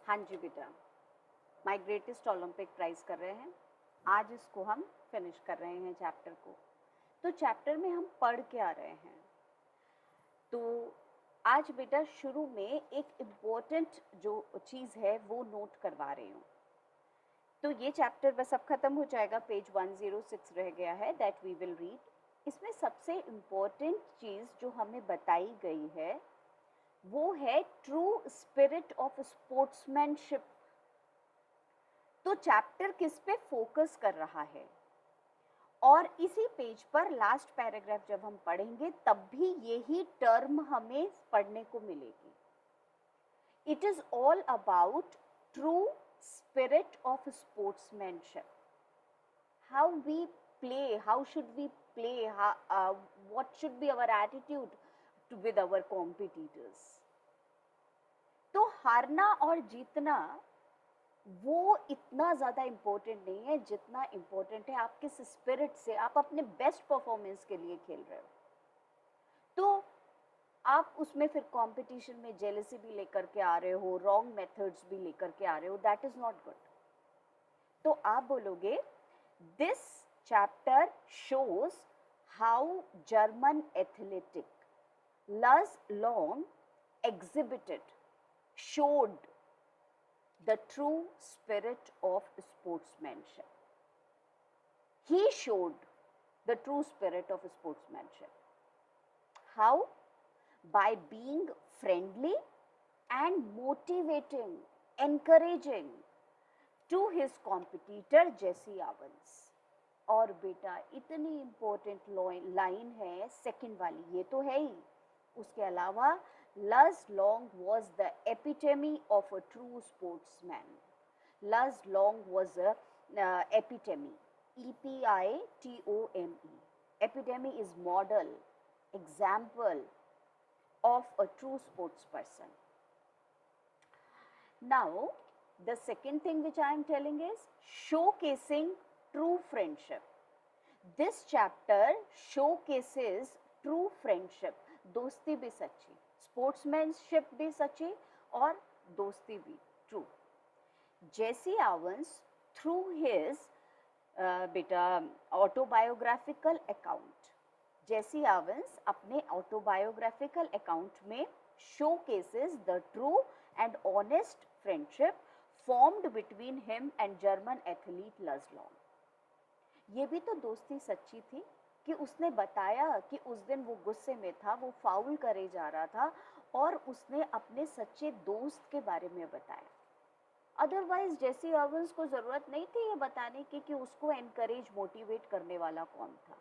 हाँ जी बेटा, माई greatest Olympic prize कर रहे हैं। आज इसको हम फिनिश कर रहे हैं चैप्टर को। तो चैप्टर में हम पढ़ के आ रहे हैं। तो आज बेटा शुरू में एक इम्पोर्टेंट जो चीज़ है वो नोट करवा रही हूँ। तो ये चैप्टर बस अब ख़त्म हो जाएगा, पेज 106 रह गया है, दैट वी विल रीड। इसमें सबसे इम्पोर्टेंट चीज़ जो हमें बताई गई है वो है ट्रू स्पिरिट ऑफ स्पोर्ट्समैनशिप। तो चैप्टर किस पे फोकस कर रहा है, और इसी पेज पर लास्ट पैराग्राफ जब हम पढ़ेंगे तब भी यही टर्म हमें पढ़ने को मिलेगी। It is all about true spirit of sportsmanship, how we play, how should we play, what should be our attitude with our competitors। तो हारना और जीतना वो इतना ज़्यादा इम्पोर्टेंट नहीं है जितना इम्पोर्टेंट है आप किस स्पिरिट से आप अपने बेस्ट परफॉर्मेंस के लिए खेल रहे हो। तो आप उसमें फिर कंपटीशन में जेलसी भी लेकर के आ रहे हो, रॉन्ग मेथड्स भी लेकर के आ रहे हो, दैट इज नॉट गुड। तो आप बोलोगे this chapter shows how German athletic लज long exhibited showed the true spirit of sportsmanship. He showed the true spirit of sportsmanship. How? By being friendly and motivating, encouraging to his competitor Jesse Owens. और बेटा इतनी important line है second वाली, ये तो है ही, उसके अलावा Luz Long was the epitome of a true sportsman. Luz Long was a epitome, E-P-I-T-O-M-E. Epitome is model, example of a true sports person. Now, the second thing which I am telling is showcasing true friendship. This chapter showcases true friendship, दोस्ती भी सच्ची, sportsmanship भी सच्ची और दोस्ती भी true. जेसी आवंस through his बेटा autobiographical account, जेसी आवंस अपने ऑटोबायोग्राफिकल अकाउंट में showcases the true and honest friendship formed between him and German athlete लज लॉन्ग। ये भी तो दोस्ती सच्ची थी कि उसने बताया कि उस दिन वो गुस्से में था, वो फाउल करे जा रहा था और उसने अपने सच्चे दोस्त के बारे में बताया। अदरवाइज जेसी ओवेंस को जरूरत नहीं थी ये बताने की कि उसको एनकरेज मोटिवेट करने वाला कौन था।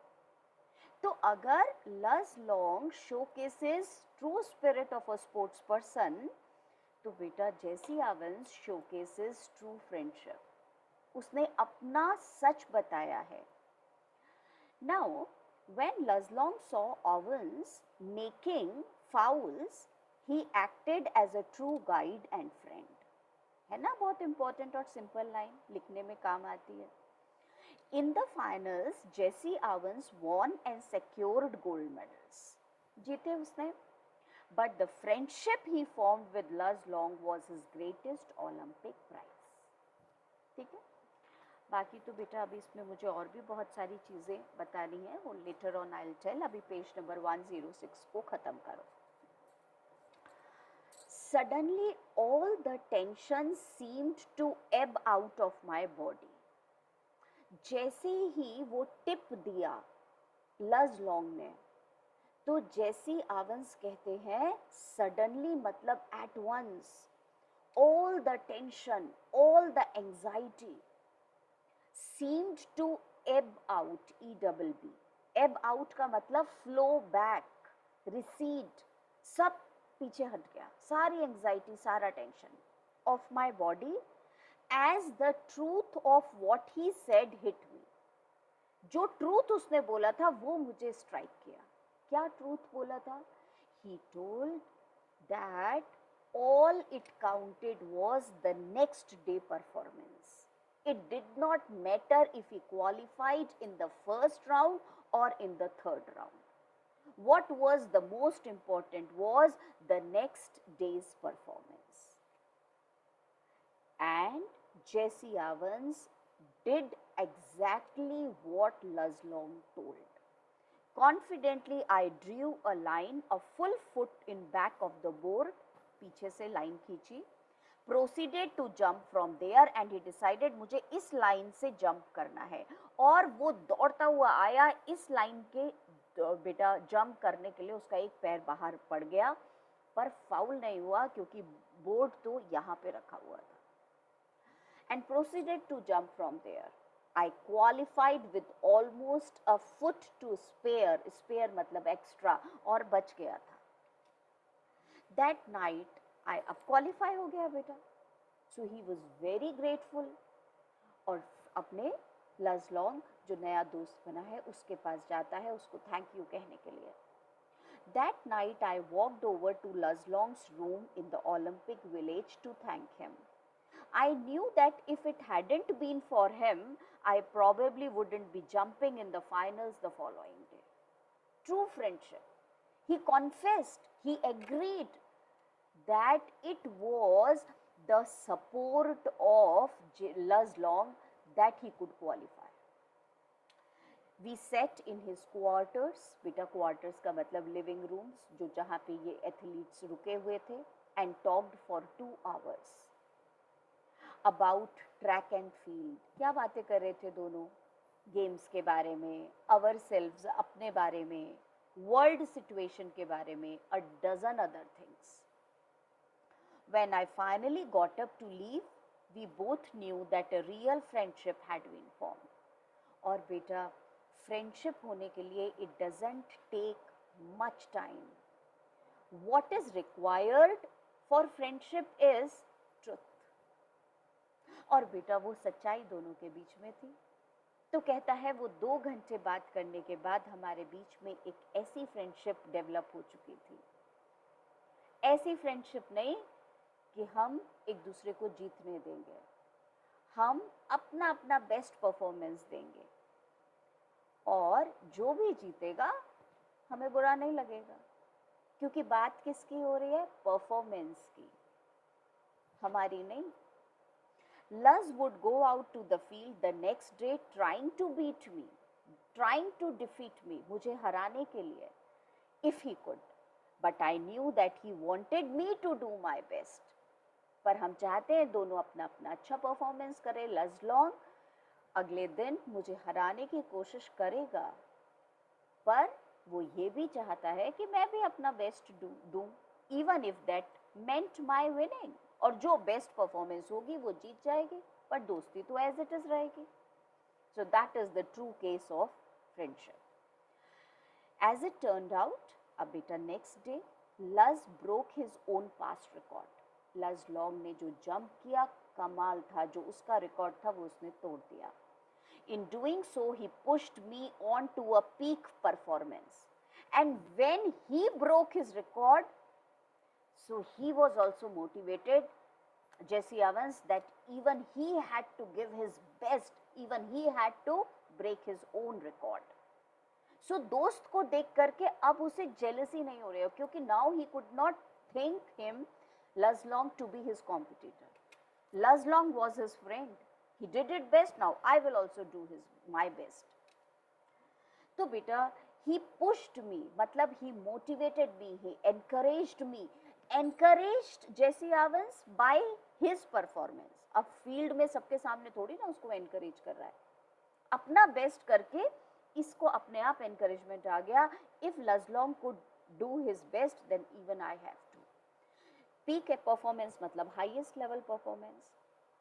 तो अगर लज long showcases true spirit of a sports person, तो बेटा Jesse Owens showcases true friendship, उसने अपना सच बताया है। Now, when Luzlong saw Owens making fouls, he acted as a true guide and friend. है ना, बहुत इंपॉर्टेंट और सिंपल लाइन, लिखने में काम आती है। In the finals, Jesse Owens won and secured gold medals. जीते उसने, but the friendship he formed with Luzlong was his greatest Olympic prize. ठीक है, बाकी तो बेटा अभी इसमें मुझे और भी बहुत सारी चीज़ें बतानी है, वो later on I will tell. अभी पेज नंबर 106 को ख़त्म करो। Suddenly all the tension seemed to ebb out of my body. जैसे ही वो टिप दिया लज लॉन्ग ने, तो जेसी आवंस कहते हैं सडनली मतलब at once, all the tension, all the anxiety seemed to ebb out, E-double-B. ebb out का मतलब flow back, recede, सब पीछे हट गया, सारी एंजाइटी, सारा tension of my body as the truth of what he said hit me. जो truth उसने बोला था वो मुझे स्ट्राइक किया। क्या ट्रूथ बोला था? He told that all it counted was the next day performance. It did not matter if he qualified in the first round or in the third round. What was the most important was the next day's performance. And Jesse Owens did exactly what Luzlong told. Confidently, I drew a line a full foot in back of the board. पीछे से line खींची. Proceeded to jump from there and he decided मुझे इस line से jump करना है. और वो दौड़ता हुआ आया इस लाइन के बेटा जंप करने के लिए. उसका एक पैर बाहर पड़ गया पर फाउल नहीं हुआ क्योंकि बोर्ड तो यहाँ पे रखा हुआ था. And proceeded to jump from there. I qualified with almost a foot to spare. Spare मतलब extra और बच गया था. That night I अब qualify हो गया बेटा. So he was very grateful. और अपने लजलोंग जो नया दोस्त बना है उसके पास जाता है उसको थैंक यू कहने के लिए. That night I walked over to Luzlong's room in the Olympic Village to thank him. I knew that if it hadn't been for him, I probably wouldn't be jumping in the finals the following day. True friendship. He confessed, he agreed that it was the support of Luzlong that he could qualify. We sat in his quarters. बेटा quarters का मतलब living rooms जो जहाँ पे ये athletes रुके हुए थे and talked for 2 hours about track and field. क्या बातें कर रहे थे दोनों? गेम्स के बारे में, ourselves अपने बारे में, world situation के बारे में, a dozen other things. When I finally got up to leave, we both knew that a real friendship had been formed. और बेटा friendship होने के लिए it doesn't take much time. What is required for friendship is truth. और बेटा वो सच्चाई दोनों के बीच में थी. तो कहता है वो 2 घंटे बात करने के बाद हमारे बीच में एक ऐसी फ्रेंडशिप डेवलप हो चुकी थी. ऐसी फ्रेंडशिप नहीं कि हम एक दूसरे को जीतने देंगे. हम अपना अपना बेस्ट परफॉर्मेंस देंगे और जो भी जीतेगा हमें बुरा नहीं लगेगा क्योंकि बात किसकी हो रही है? परफॉर्मेंस की, हमारी नहीं. Luz would go out to the field the next day trying to beat me, trying to defeat me, मुझे हराने के लिए, if he could. But I knew that he wanted me to do my best. पर हम चाहते हैं दोनों अपना अपना अच्छा परफॉर्मेंस करें. Luzlong अगले दिन मुझे हराने की कोशिश करेगा पर वो ये भी चाहता है कि मैं भी अपना बेस्ट दूं, even if that meant my winning. और जो बेस्ट परफॉर्मेंस होगी वो जीत जाएगी पर दोस्ती तो एज इट इज रहेगी. So that is the true case of friendship. As it turned out, a beta next day, Luz broke his own past record. Luzlong ने जो जंप किया कमाल था. जो उसका रिकॉर्ड था वो उसने तोड़ दिया. In doing so, he pushed me on to a peak performance. And when he broke his record, so he was also motivated, Jesse Owens, that even he had to give his best, even he had to break his own record. So दोस्त को देख करके अब उसे jealousy नहीं हो रही है क्योंकि now he could not think him Luzlong to be his competitor. Luzlong was his friend. He did it best. Now I will also do my best. तो बेटा he pushed me, मतलब he motivated me, he encouraged me, encouraged Jesse Owens by his performance. अब field में सबके सामने थोड़ी ना उसको एनकरेज कर रहा है, अपना बेस्ट करके इसको अपने आप एनकरेजमेंट आ गया. If Luzlong could do his best, then even I have to. Peak performance मतलब highest level performance.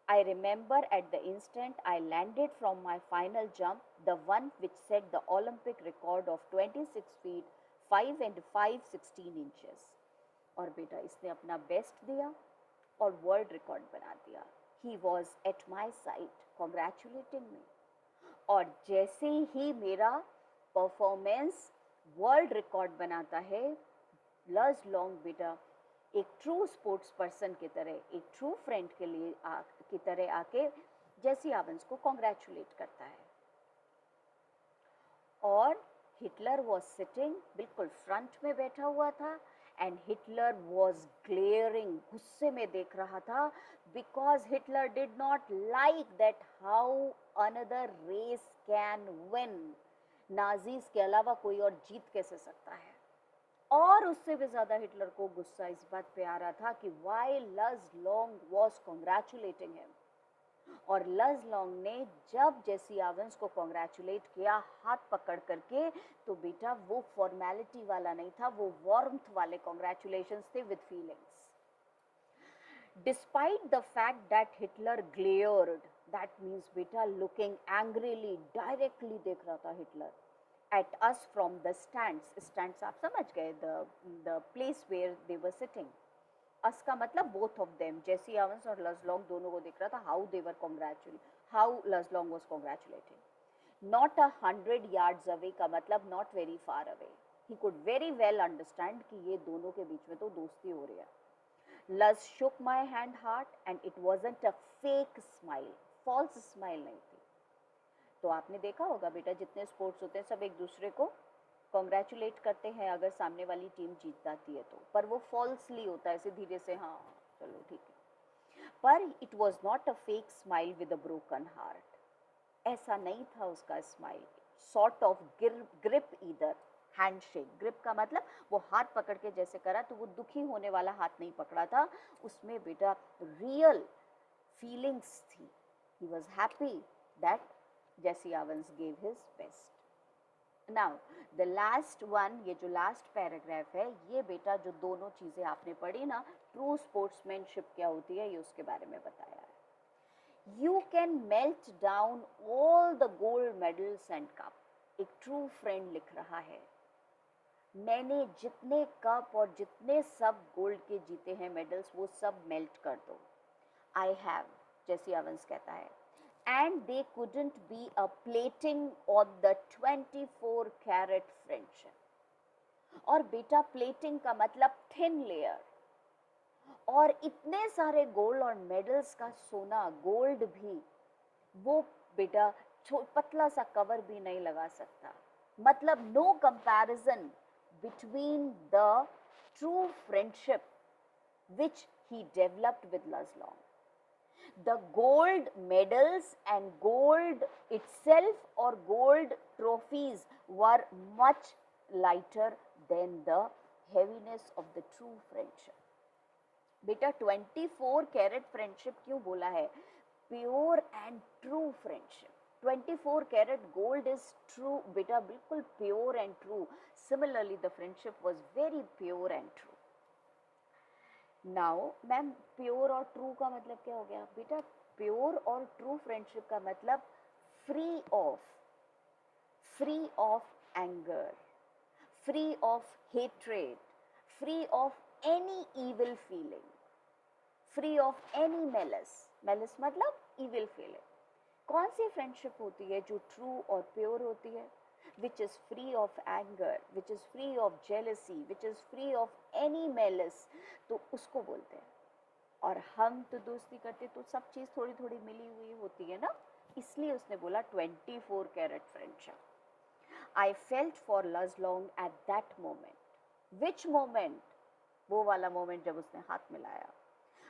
I remember at the instant I landed from my final jump, the one which set the Olympic record of 26 feet 5 and 5/16 inches. और बेटा इसने अपना best दिया और world record बना दिया. He was at my side congratulating me. और जैसे ही मेरा परफॉर्मेंस वर्ल्ड रिकॉर्ड बनाता है, Luzlong बेटा एक ट्रू स्पोर्ट्स पर्सन की तरह, एक ट्रू फ्रेंड के लिए की तरह आके जेसी आवेंस को कॉन्ग्रेचुलेट करता है. और हिटलर वॉज सिटिंग बिल्कुल फ्रंट में बैठा हुआ था एंड हिटलर वॉज ग्लेयरिंग, गुस्से में देख रहा था, because Hitler did not like that how another race can win, Nazis के अलावा कोई और जीत कैसे सकता है। और उससे भी ज्यादा हिटलर को गुस्सा इस बात पे आ रहा था कि वाई लज लॉन्ग वॉज कॉन्ग्रेचुलेटिंग हिम, और लज लॉन्ग ने जब जेसी एवंस को कॉन्ग्रेचुलेट किया हाथ पकड़ करके, तो बेटा वो फॉर्मेलिटी वाला नहीं था, वो वार्मथ वाले कॉन्ग्रेचुलेशंस थे with feelings. Despite the fact that Hitler glared, that means beta looking angrily, directly देख रहा था Hitler at us from the stands. Stands आप समझ गए, the place where they were sitting. us का मतलब both of them, Jesse Evans और Luz Long दोनों को देख रहा था, how they were congratulating, how लज़लोंग was congratulating. Not 100 yards away का मतलब not very far away. He could very well understand कि ये दोनों के बीच में तो दोस्ती हो रही है. Luz shook my hand hard and it wasn't a fake smile, false smile नहीं थी। तो आपने देखा होगा बेटा, जितने स्पोर्ट्स होते हैं सब एक दूसरे को कॉन्ग्रेचुलेट करते हैं अगर सामने वाली टीम जीत जाती है तो, पर वो फॉल्सली होता है, ऐसे धीरे से हाँ चलो ठीक है। पर it was not a fake smile with a broken heart, ऐसा नहीं था उसका smile, sort of grip either, handshake. Grip का मतलब वो हाथ पकड़ के जैसे करा, तो वो दुखी होने वाला हाथ नहीं पकड़ा था, उसमें बेटा रियल फीलिंग्स थी। He was happy that Jesse Evans gave his best. Now the last one, ये जो लास्ट पैराग्राफ है, ये बेटा जो दोनों चीजें आपने पढ़ी ना, ट्रू स्पोर्ट्समैनशिप क्या होती है, ये उसके बारे में बताया है। You can melt down all the gold medals and cup. एक ट्रू फ्रेंड लिख रहा है, मैंने जितने कप और जितने सब गोल्ड के जीते हैं मेडल्स, वो सब मेल्ट कर दो। आई हैव, जेसी एवंस कहता है, and they couldn't be a plating on the 24 carat friendship. और बेटा प्लेटिंग का मतलब थिन लेयर, और इतने सारे गोल्ड और मेडल्स का सोना, गोल्ड भी, वो बेटा पतला सा कवर भी नहीं लगा सकता। मतलब no comparison between the true friendship which he developed with Luzlong. The gold medals and gold itself or gold trophies were much lighter than the heaviness of the true friendship. बेटा 24 carat friendship क्यों बोला है? Pure and true friendship. 24 carat gold is true बेटा, बिल्कुल pure and true. Similarly, the friendship was very pure and true. Now, ma'am pure और true का मतलब क्या हो गया? बेटा प्योर और ट्रू फ्रेंडशिप का मतलब free of anger, free of hatred, free of any evil feeling, free of any malice. Malice मतलब evil feeling। कौन सी फ्रेंडशिप होती है जो ट्रू और प्योर होती है? which is free of anger, which is free of jealousy, which is free of any malice, तो उसको बोलते हैं। और हम तो दोस्ती करते तो सब चीज़ थोड़ी थोड़ी मिली हुई होती है ना, इसलिए उसने बोला 24 carat friendship. I felt for Luzlong at that moment. Which moment? वो वाला मोमेंट जब उसने हाथ मिलाया।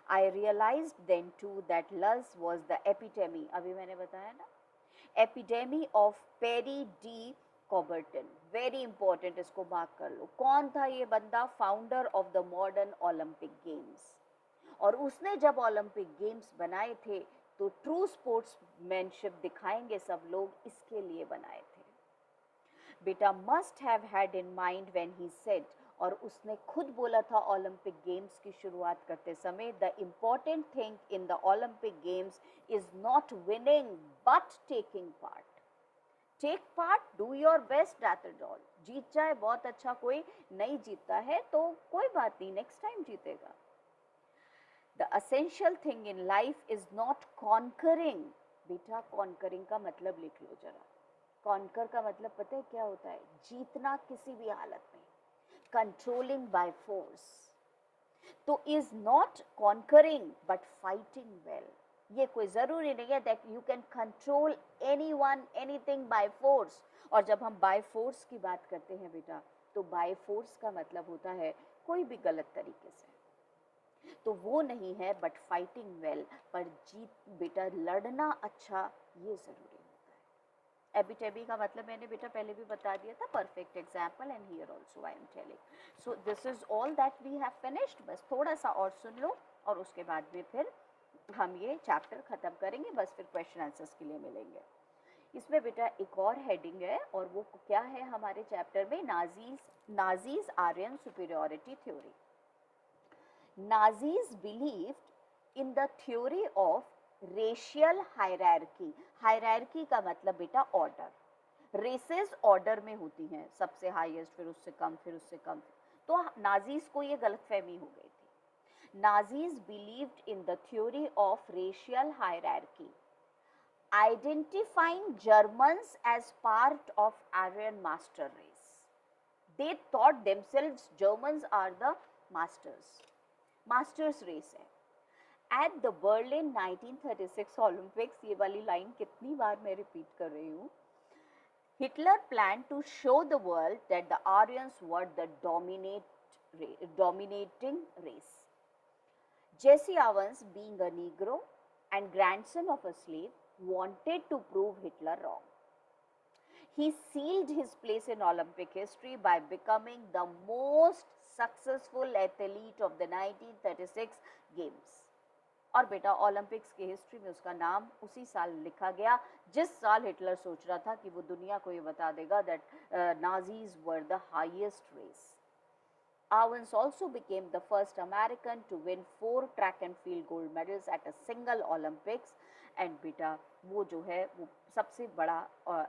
I realized then too that Luz was the epitome, अभी मैंने बताया ना, epitome of Perry D. Coubertin. Very important, इसको मार्क कर लो। कौन था ये बंदा? Founder of the modern Olympic games. और उसने जब ओलंपिक गेम्स बनाए थे तो ट्रू स्पोर्ट्समैनशिप दिखाएंगे सब लोग, इसके लिए बनाए थे। बेटा must have had in mind when he said, और उसने खुद बोला था ओलंपिक गेम्स की शुरुआत करते समय, the important thing in the Olympic games is not winning but taking part. Take part, do your best, that all. जीत जाए बहुत अच्छा, कोई नहीं जीतता है तो कोई बात नहीं, नेक्स्ट टाइम जीतेगा। The essential thing in life is not conquering. बेटा कॉन्करिंग का मतलब लिख लो जरा। कॉन्कर का मतलब पता है क्या होता है? जीतना किसी भी हालत में, कंट्रोलिंग बाय फोर्स। तो is not conquering but fighting well. ये कोई जरूरी नहीं है that you can control anyone anything by force. और जब हम बाय फोर्स की बात करते हैं बेटा, तो बाय फोर्स का मतलब होता है कोई भी गलत तरीके से, तो वो नहीं है, बट फाइटिंग वेल, पर जीत बेटा लड़ना अच्छा ये जरूरी होता है। एबिटेबी का मतलब मैंने बेटा पहले भी बता दिया था, perfect example, and here also I am telling. So this is all that we have finished. बस थोड़ा सा और सुन लो और उसके बाद में फिर हम ये चैप्टर खत्म करेंगे, बस फिर क्वेश्चन आंसर्स के लिए मिलेंगे। इसमें बेटा एक और हेडिंग है, और वो क्या है हमारे चैप्टर में, Nazis Aryan superiority theory. Nazis believed in the theory of racial hierarchy. Hierarchy का मतलब बेटा ऑर्डर, रेसेस ऑर्डर में होती हैं, सबसे हाईएस्ट, फिर उससे कम, फिर उससे कम। तो नाजीज को ये गलतफहमी हो गई थी। Nazis believed in the theory of racial hierarchy, identifying Germans as part of Aryan master race. They thought themselves Germans are the masters race है। एट द बर्लिन 1936 ओलंपिक्स, ये वाली लाइन कितनी बार मैं रिपीट कर रही हूँ, Hitler plan to show the world that the Aryans were the dominating race. Jesse Owens, being a Negro and grandson of a slave, wanted to prove Hitler wrong. He sealed his place in Olympic history by becoming the most successful athlete of the 1936 games. और बेटा Olympics की history में उसका नाम उसी साल लिखा गया जिस साल हिटलर सोच रहा था कि वो दुनिया को ये बता देगा that Nazis were the highest race. Owens also became the first American to win 4 track and field gold medals at a single Olympics, and बेटा वो जो है वो सबसे बड़ा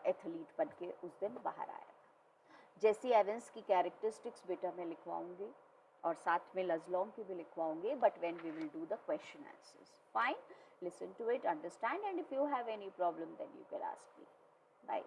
एथलीट बन के उस दिन बाहर आया। जेसी एवंस की कैरेक्टरिस्टिक्स बेटा मैं लिखवाऊंगी और साथ में लजलोंग की भी लिखवाऊंगी, but when we will do the question answers. Fine, listen to it, understand, and if you have any problem then you can ask me. Bye.